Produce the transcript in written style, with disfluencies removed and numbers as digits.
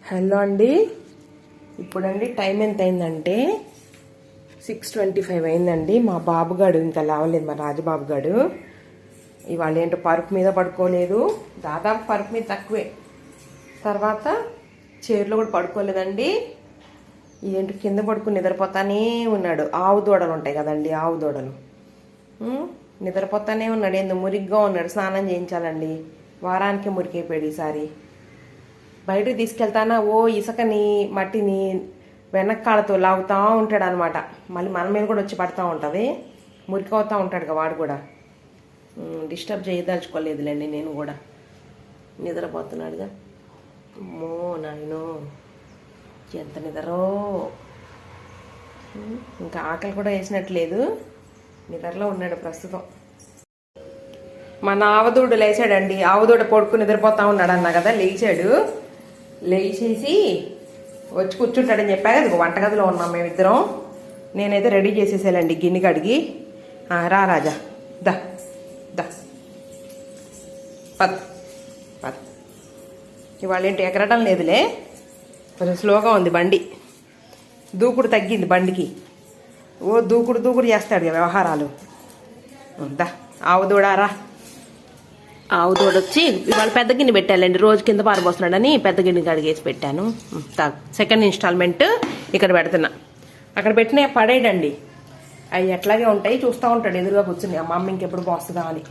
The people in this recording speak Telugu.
హలో అండి. ఇప్పుడండి టైం ఎంత అయిందంటే 6:25 అయిందండి. మా బాబుగాడు ఇంకా లేవలేదు, మా రాజబాబు గాడు. ఇవాళ ఏంటో పరుపు మీద పడుకోలేదు, దాదాపు పరుపు మీద తక్కువే. తర్వాత చైర్లో కూడా పడుకోలేదండి. ఏంటో కింద పడుకుని నిద్రపోతానే ఉన్నాడు. ఆవు దూడలు ఉంటాయి కదండి, ఆవు దూడలు నిద్రపోతానే ఉన్నాడు. ఏందో మురిగ్గా ఉన్నాడు. స్నానం చేయించాలండి, వారానికి మురికైపోయాడు ఈసారి. బయటకు తీసుకెళ్తానా ఓ ఇసుకని మట్టిని వెనక్కాళ్ళతో లాగుతూ ఉంటాడు అనమాట. మళ్ళీ మన మీద కూడా వచ్చి పడుతూ ఉంటుంది, మురికి అవుతూ ఉంటాడు వాడు కూడా. డిస్టర్బ్ చేయదలుచుకోలేదులేండి, నేను కూడా. నిద్రపోతున్నాడుగా. అమ్మో నాయనో ఎంత నిద్రో. ఇంకా ఆకలి కూడా వేసినట్లేదు, నిద్రలో ఉన్నాడు ప్రస్తుతం. మన ఆవదూడు లేచాడండి. ఆవదూడ పడుకుని నిద్రపోతా ఉన్నాడు అన్నా కదా, లేచాడు. లేచేసి వచ్చి కూర్చుంటాడని చెప్పా కదా, వంటగదిలో ఉన్నాం మేమిద్దరం. నేనైతే రెడీ చేసేసానండి గిన్నె కడిగి. రా రాజా, దా దా పద్ పద్. ఇవాళ ఏంటి ఎగరడం లేదులే, కొంచెం స్లోగా ఉంది బండి. దూకుడు తగ్గింది బండికి. ఓ దూకుడు దూకుడు చేస్తాడు వ్యవహారాలు. దా ఆవుదూడారా. ఆవు తోడొచ్చి ఇవాళ పెద్ద గిన్నె పెట్టాలండి, రోజు కింద పారబోస్తున్నాడని పెద్ద గిన్నె కడిగేసి పెట్టాను. సెకండ్ ఇన్స్టాల్మెంట్ ఇక్కడ పెడుతున్నా. అక్కడ పెట్టిన పడేయడండి, అవి ఎట్లాగే ఉంటాయి చూస్తూ ఉంటాడు ఎదురుగా కూర్చుని. మా అమ్మ ఇంకెప్పుడు పోస్తుందా అని.